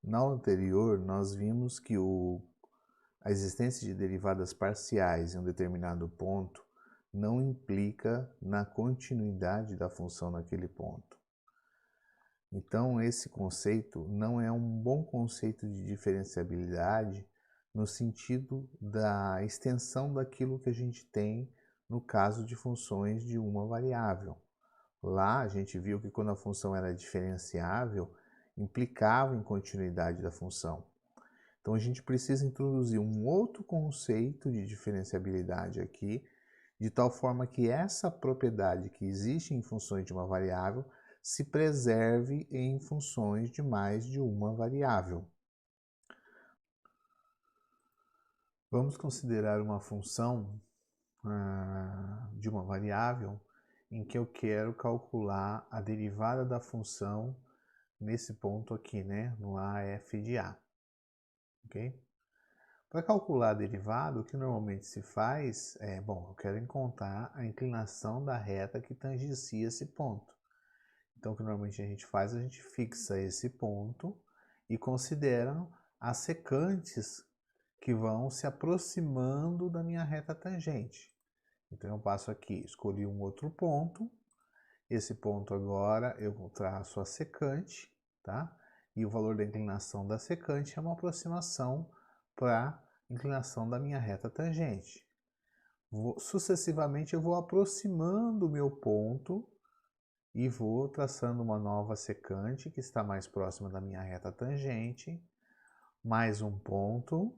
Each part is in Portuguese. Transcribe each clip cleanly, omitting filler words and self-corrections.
Na aula anterior, nós vimos que a existência de derivadas parciais em um determinado ponto não implica na continuidade da função naquele ponto. Então, esse conceito não é um bom conceito de diferenciabilidade no sentido da extensão daquilo que a gente tem no caso de funções de uma variável. Lá a gente viu que quando a função era diferenciável, implicava em continuidade da função. Então a gente precisa introduzir um outro conceito de diferenciabilidade aqui, de tal forma que essa propriedade que existe em funções de uma variável se preserve em funções de mais de uma variável. Vamos considerar uma função de uma variável em que eu quero calcular a derivada da função nesse ponto aqui, né, no AF de A. Ok? Para calcular a derivada, o que normalmente se faz é, bom, eu quero encontrar a inclinação da reta que tangencia esse ponto. Então, o que normalmente a gente faz, a gente fixa esse ponto e considera as secantes que vão se aproximando da minha reta tangente. Então, eu passo aqui, escolhi um outro ponto. Esse ponto agora eu traço a secante, tá? E o valor da inclinação da secante é uma aproximação para a inclinação da minha reta tangente. Sucessivamente eu vou aproximando o meu ponto e vou traçando uma nova secante que está mais próxima da minha reta tangente, mais um ponto,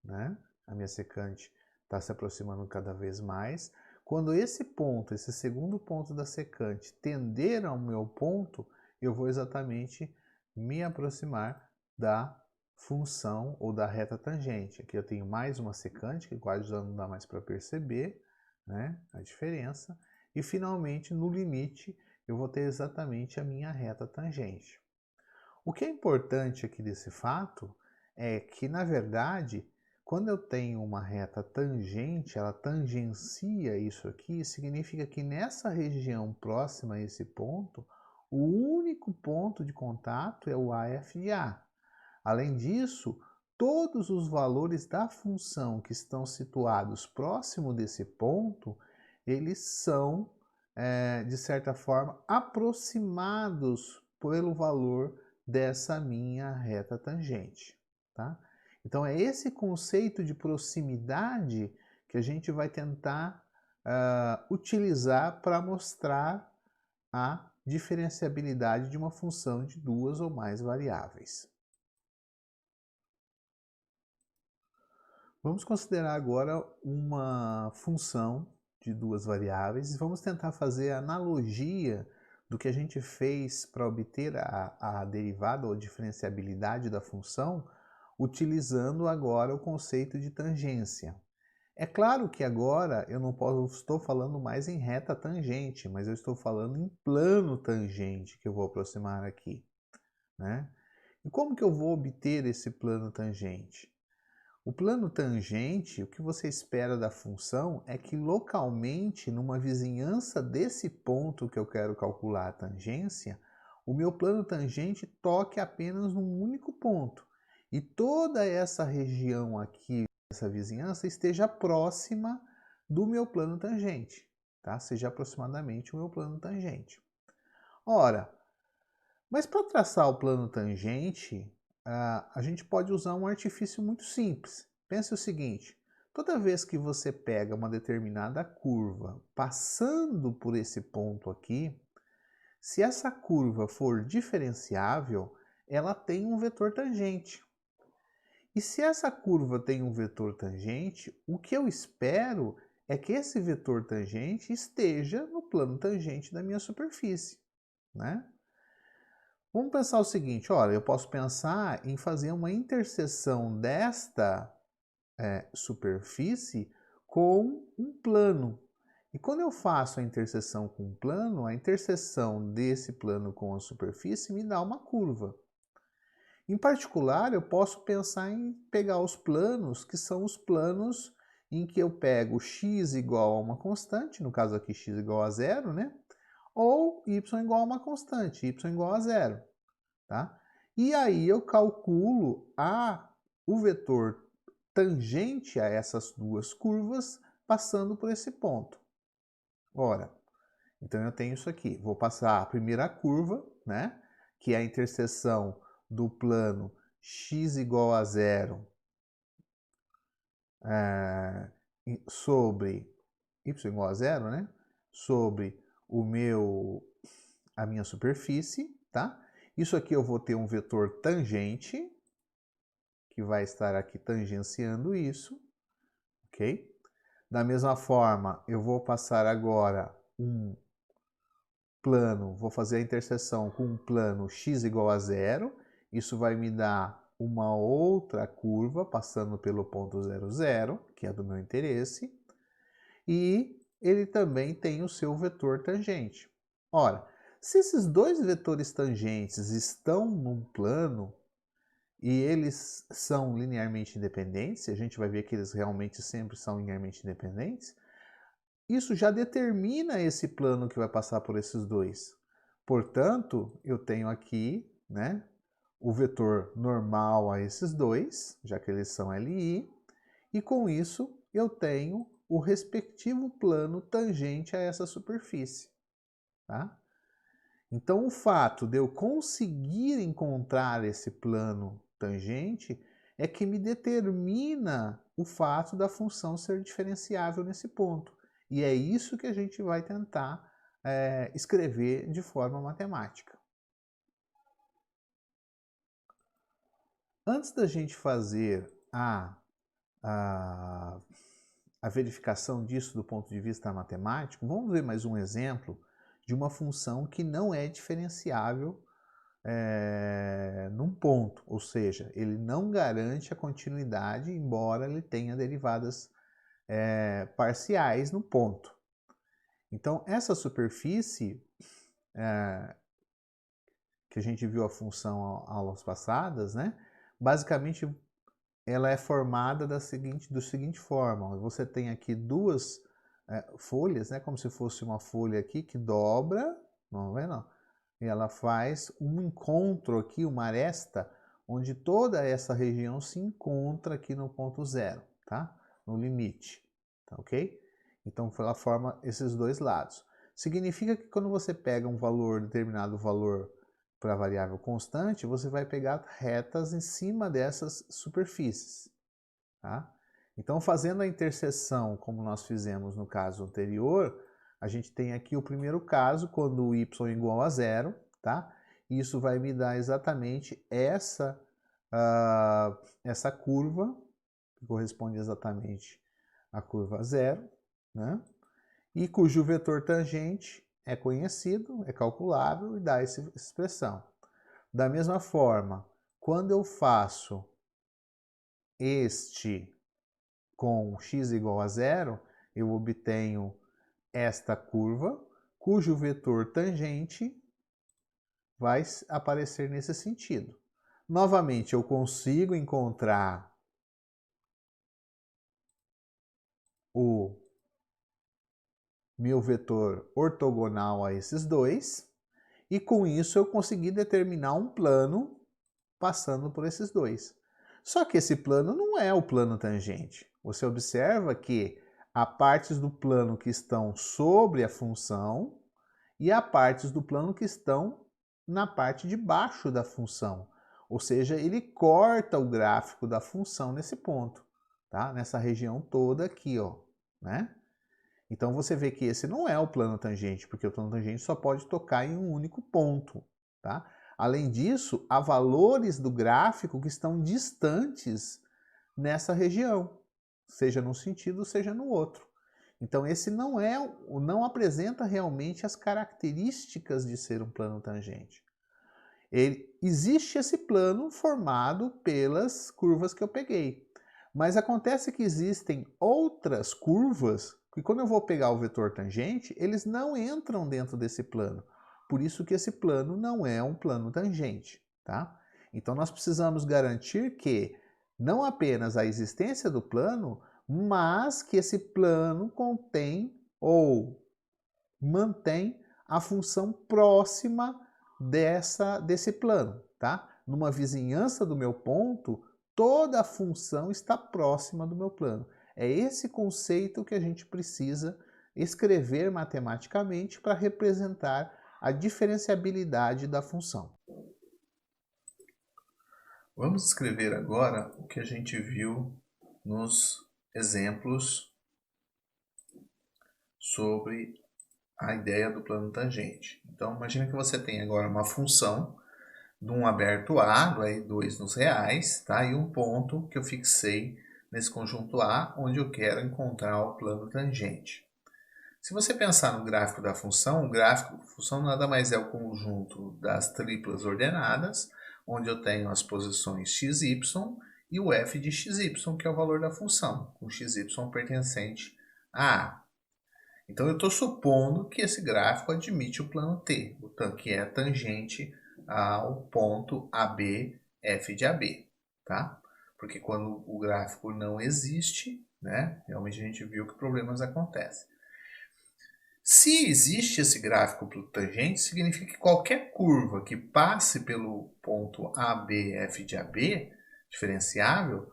né? A minha secante está se aproximando cada vez mais. Quando esse ponto, esse segundo ponto da secante, tender ao meu ponto, eu vou exatamente me aproximar da função ou da reta tangente. Aqui eu tenho mais uma secante, que quase já não dá mais para perceber, né, a diferença. E finalmente, no limite, eu vou ter exatamente a minha reta tangente. O que é importante aqui desse fato é que, na verdade, quando eu tenho uma reta tangente, ela tangencia isso aqui, significa que nessa região próxima a esse ponto, o único ponto de contato é o AF de A. Além disso, todos os valores da função que estão situados próximo desse ponto, eles são, de certa forma, aproximados pelo valor dessa minha reta tangente, tá? Então é esse conceito de proximidade que a gente vai tentar utilizar para mostrar a diferenciabilidade de uma função de duas ou mais variáveis. Vamos considerar agora uma função de duas variáveis e vamos tentar fazer a analogia do que a gente fez para obter a derivada ou diferenciabilidade da função, utilizando agora o conceito de tangência. É claro que agora eu não estou falando mais em reta tangente, mas eu estou falando em plano tangente que eu vou aproximar aqui, né? E como que eu vou obter esse plano tangente? O plano tangente, o que você espera da função é que localmente, numa vizinhança desse ponto que eu quero calcular a tangência, o meu plano tangente toque apenas num único ponto. E toda essa região aqui, essa vizinhança, esteja próxima do meu plano tangente, tá? Seja aproximadamente o meu plano tangente. Ora, mas para traçar o plano tangente, a gente pode usar um artifício muito simples. Pense o seguinte, toda vez que você pega uma determinada curva passando por esse ponto aqui, se essa curva for diferenciável, ela tem um vetor tangente. E se essa curva tem um vetor tangente, o que eu espero é que esse vetor tangente esteja no plano tangente da minha superfície, né? Vamos pensar o seguinte, olha, eu posso pensar em fazer uma interseção desta superfície com um plano. E quando eu faço a interseção com um plano, a interseção desse plano com a superfície me dá uma curva. Em particular, eu posso pensar em pegar os planos, que são os planos em que eu pego x igual a uma constante, no caso aqui x igual a zero, né? ou y igual a uma constante, y igual a zero. Tá? E aí eu calculo o vetor tangente a essas duas curvas passando por esse ponto. Ora, então eu tenho isso aqui. Vou passar a primeira curva, né? Que é a interseção do plano x igual a zero sobre y igual a zero, né? Sobre a minha superfície, tá? Isso aqui eu vou ter um vetor tangente, que vai estar aqui tangenciando isso, ok? Da mesma forma, eu vou passar agora um plano, vou fazer a interseção com um plano x igual a zero, isso vai me dar uma outra curva passando pelo ponto 0, 0, que é do meu interesse, e ele também tem o seu vetor tangente. Ora, se esses dois vetores tangentes estão num plano e eles são linearmente independentes, a gente vai ver que eles realmente sempre são linearmente independentes, isso já determina esse plano que vai passar por esses dois. Portanto, eu tenho aqui, né, o vetor normal a esses dois, já que eles são LI, e com isso eu tenho o respectivo plano tangente a essa superfície. Tá? Então, o fato de eu conseguir encontrar esse plano tangente é que me determina o fato da função ser diferenciável nesse ponto. E é isso que a gente vai tentar escrever de forma matemática. Antes da gente fazer a verificação disso do ponto de vista matemático, vamos ver mais um exemplo de uma função que não é diferenciável num ponto, ou seja, ele não garante a continuidade, embora ele tenha derivadas parciais no ponto. Então, essa superfície que a gente viu a função aulas passadas, né, basicamente ela é formada da seguinte forma. Você tem aqui duas folhas, né, como se fosse uma folha aqui que dobra, não é não? E ela faz um encontro aqui, uma aresta, onde toda essa região se encontra aqui no ponto zero, tá? No limite, tá ok? Então ela forma esses dois lados. Significa que quando você pega um valor, determinado valor para a variável constante, você vai pegar retas em cima dessas superfícies, tá? Então, fazendo a interseção, como nós fizemos no caso anterior, a gente tem aqui o primeiro caso, quando o y igual a zero, tá? Isso vai me dar exatamente essa curva, que corresponde exatamente à curva zero, né? E cujo vetor tangente é conhecido, é calculável e dá essa expressão. Da mesma forma, quando eu faço este com x igual a zero, eu obtenho esta curva, cujo vetor tangente vai aparecer nesse sentido. Novamente, eu consigo encontrar o meu vetor ortogonal a esses dois, e com isso eu consegui determinar um plano passando por esses dois. Só que esse plano não é o plano tangente. Você observa que há partes do plano que estão sobre a função e há partes do plano que estão na parte de baixo da função. Ou seja, ele corta o gráfico da função nesse ponto, tá? Nessa região toda aqui, ó, né? Então você vê que esse não é o plano tangente, porque o plano tangente só pode tocar em um único ponto, tá? Além disso, há valores do gráfico que estão distantes nessa região, seja num sentido, seja no outro. Então esse não apresenta realmente as características de ser um plano tangente. Existe esse plano formado pelas curvas que eu peguei. Mas acontece que existem outras curvas que quando eu vou pegar o vetor tangente, eles não entram dentro desse plano. Por isso que esse plano não é um plano tangente, tá? Então nós precisamos garantir que não apenas a existência do plano, mas que esse plano contém ou mantém a função próxima desse plano, tá? Numa vizinhança do meu ponto, toda a função está próxima do meu plano. É esse conceito que a gente precisa escrever matematicamente para representar a diferenciabilidade da função. Vamos escrever agora o que a gente viu nos exemplos sobre a ideia do plano tangente. Então, imagine que você tem agora uma função de um aberto A, do R2 nos reais, tá? E um ponto que eu fixei nesse conjunto A, onde eu quero encontrar o plano tangente. Se você pensar no gráfico da função, o gráfico da função nada mais é o conjunto das triplas ordenadas, onde eu tenho as posições x, y e o f de x, y, que é o valor da função, com x, y pertencente a A. Então, eu estou supondo que esse gráfico admite o plano T, que é tangente ao ponto AB, f de AB, tá? Porque quando o gráfico não existe, né, realmente a gente viu que problemas acontecem. Se existe esse gráfico tangente, significa que qualquer curva que passe pelo ponto AB, f de AB, diferenciável,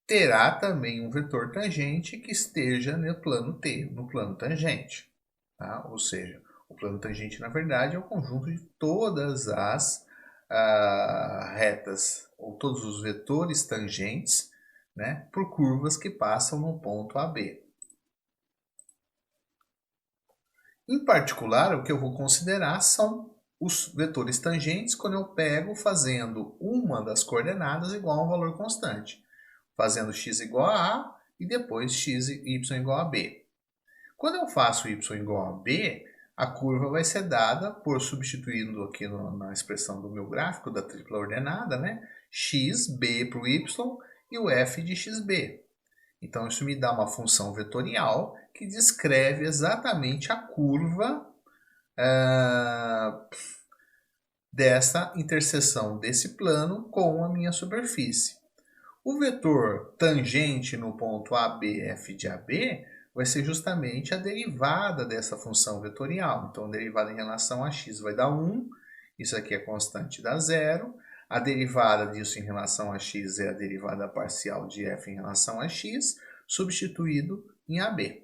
terá também um vetor tangente que esteja no plano T, no plano tangente. Tá? Ou seja, o plano tangente, na verdade, é o conjunto de todas as retas, ou todos os vetores tangentes, né, por curvas que passam no ponto AB. Em particular, o que eu vou considerar são os vetores tangentes quando eu pego fazendo uma das coordenadas igual a um valor constante. Fazendo x igual a A e depois x e y igual a B. Quando eu faço y igual a B, a curva vai ser dada por substituindo aqui na expressão do meu gráfico da tripla ordenada, né? X, B para o y e o f de xb. Então, isso me dá uma função vetorial que descreve exatamente a curva dessa interseção desse plano com a minha superfície. O vetor tangente no ponto AB, f de AB, vai ser justamente a derivada dessa função vetorial. Então, a derivada em relação a x vai dar 1, isso aqui é constante, dá 0. A derivada disso em relação a x é a derivada parcial de f em relação a x, substituído em AB.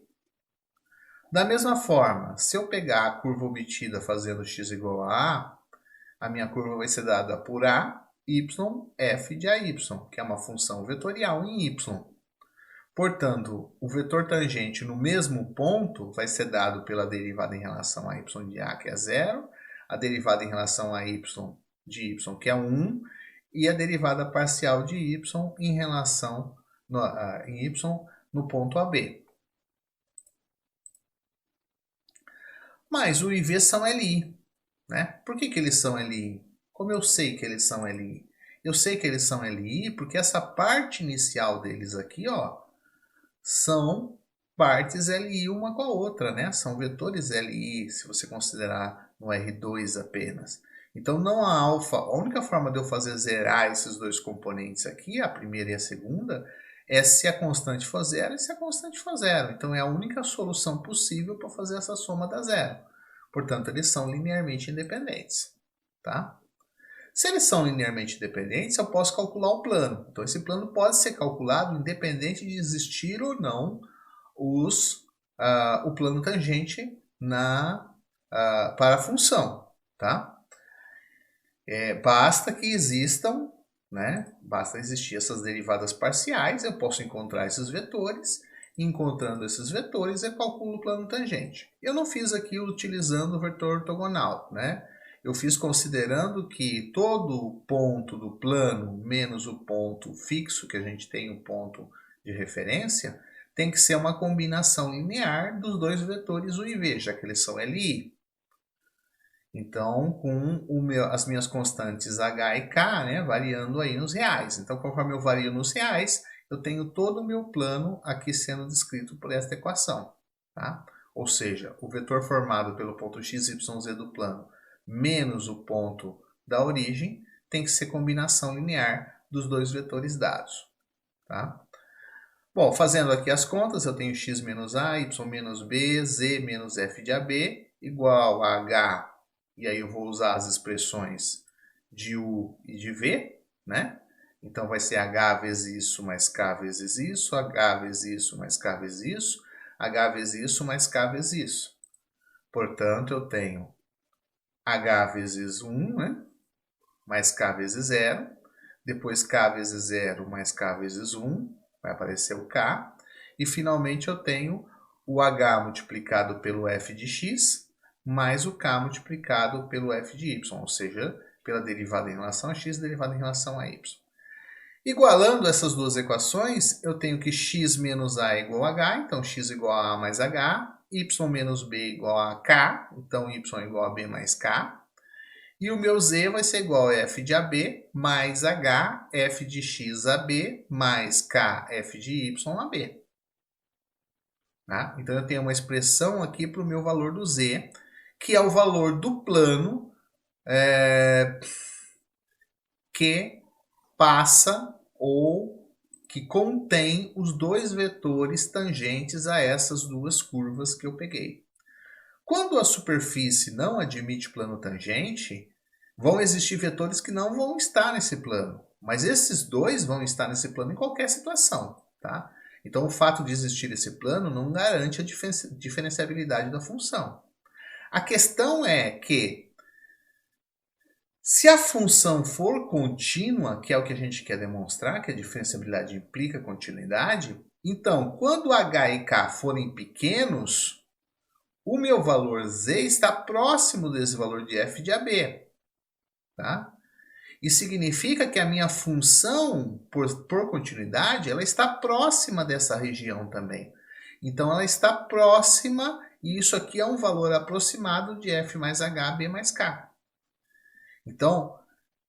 Da mesma forma, se eu pegar a curva obtida fazendo x igual a A, minha curva vai ser dada por A, y, f de AY, que é uma função vetorial em y. Portanto, o vetor tangente no mesmo ponto vai ser dado pela derivada em relação a y de A, que é 0, a derivada em relação a y de y, que é 1, e a derivada parcial de y em relação em y no ponto AB. Mas o e v são LI. Né? Por que eles são LI? Como eu sei que eles são LI? Eu sei que eles são LI porque essa parte inicial deles aqui, ó, são partes LI uma com a outra, né? São vetores LI, se você considerar no R2 apenas. Então, não há alfa. A única forma de eu fazer zerar esses dois componentes aqui, a primeira e a segunda, é se a constante for zero e se a constante for zero. Então, é a única solução possível para fazer essa soma dar zero. Portanto, eles são linearmente independentes, tá? Se eles são linearmente independentes, eu posso calcular o plano. Então, esse plano pode ser calculado independente de existir ou não o plano tangente para a função, tá? Basta que existam, né? Basta existir essas derivadas parciais, eu posso encontrar esses vetores. Encontrando esses vetores, eu calculo o plano tangente. Eu não fiz aqui utilizando o vetor ortogonal, né? Eu fiz considerando que todo ponto do plano menos o ponto fixo, que a gente tem o ponto de referência, tem que ser uma combinação linear dos dois vetores u e v, já que eles são LI. Então, com as minhas constantes h e k, né, variando aí nos reais. Então, conforme eu vario nos reais, eu tenho todo o meu plano aqui sendo descrito por esta equação. Tá? Ou seja, o vetor formado pelo ponto x, y, z do plano menos o ponto da origem tem que ser combinação linear dos dois vetores dados. Tá? Bom, fazendo aqui as contas, eu tenho x menos a, y menos b, z menos f de ab, igual a H, e aí eu vou usar as expressões de U e de V, né? Então vai ser H vezes isso mais K vezes isso, H vezes isso mais K vezes isso, H vezes isso mais K vezes isso. Portanto, eu tenho H vezes 1, né? Mais K vezes 0. Depois K vezes 0 mais K vezes 1, vai aparecer o K. E finalmente eu tenho o H multiplicado pelo f de x, mais o K multiplicado pelo f de y, ou seja, pela derivada em relação a x e derivada em relação a y. Igualando essas duas equações, eu tenho que x menos a é igual a h, então x igual a mais h, y menos b igual a k, então y igual a b mais k. E o meu z vai ser igual a f de ab mais h, f de x ab, mais k, f de y ab. Tá? Então, eu tenho uma expressão aqui para o meu valor do z, que é o valor do plano que passa ou que contém os dois vetores tangentes a essas duas curvas que eu peguei. Quando a superfície não admite plano tangente, vão existir vetores que não vão estar nesse plano, mas esses dois vão estar nesse plano em qualquer situação, tá? Então, o fato de existir esse plano não garante a diferenciabilidade da função. A questão é que, se a função for contínua, que é o que a gente quer demonstrar, que a diferenciabilidade implica continuidade, então, quando h e k forem pequenos, o meu valor z está próximo desse valor de f de ab. Tá? Isso significa que a minha função por continuidade, ela está próxima dessa região também. Então, ela está próxima, e isso aqui é um valor aproximado de f mais h, b mais k. Então,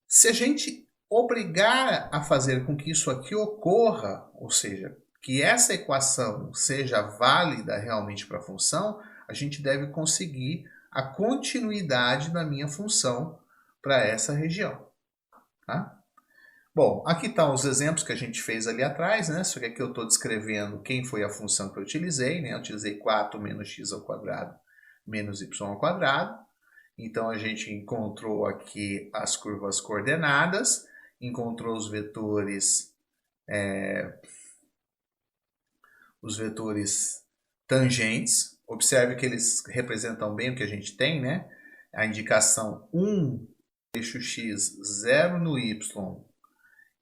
se a gente obrigar a fazer com que isso aqui ocorra, ou seja, que essa equação seja válida realmente para a função, a gente deve conseguir a continuidade da minha função para essa região. Tá? Bom, aqui estão os exemplos que a gente fez ali atrás, né? Só que aqui eu estou descrevendo quem foi a função que eu utilizei, né? Eu utilizei 4 menos x ao quadrado menos y ao quadrado. Então, a gente encontrou aqui as curvas coordenadas, encontrou os vetores tangentes. Observe que eles representam bem o que a gente tem, né? A indicação 1, eixo x, 0 no y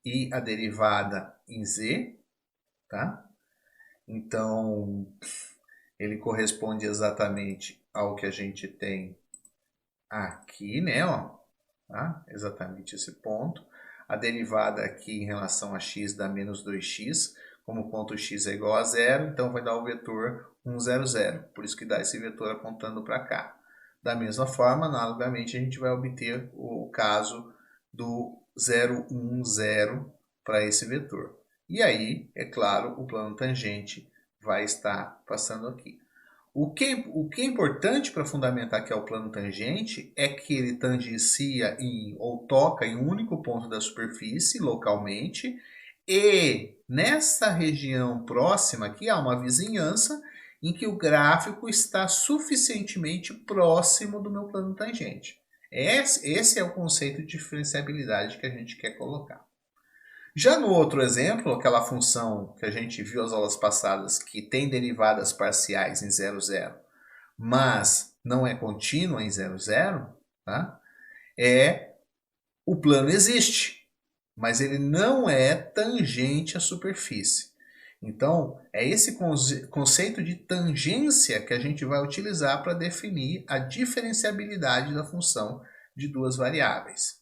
e a derivada em z, tá? Então, ele corresponde exatamente ao que a gente tem aqui, né? Ó, tá? Exatamente esse ponto. A derivada aqui em relação a x dá menos 2x, como o ponto x é igual a 0, então vai dar o vetor 1, 0, 0. Por isso que dá esse vetor apontando para cá. Da mesma forma, analogamente, a gente vai obter o caso do 0, 1, 0 para esse vetor. E aí, é claro, o plano tangente vai estar passando aqui. O que é importante para fundamentar que é o plano tangente é que ele tangencia ou toca em um único ponto da superfície, localmente, e nessa região próxima aqui há uma vizinhança em que o gráfico está suficientemente próximo do meu plano tangente. Esse é o conceito de diferenciabilidade que a gente quer colocar. Já no outro exemplo, aquela função que a gente viu as aulas passadas, que tem derivadas parciais em 0, 0, mas não é contínua em 0, 0, tá? O plano existe, mas ele não é tangente à superfície. Então, é esse conceito de tangência que a gente vai utilizar para definir a diferenciabilidade da função de duas variáveis.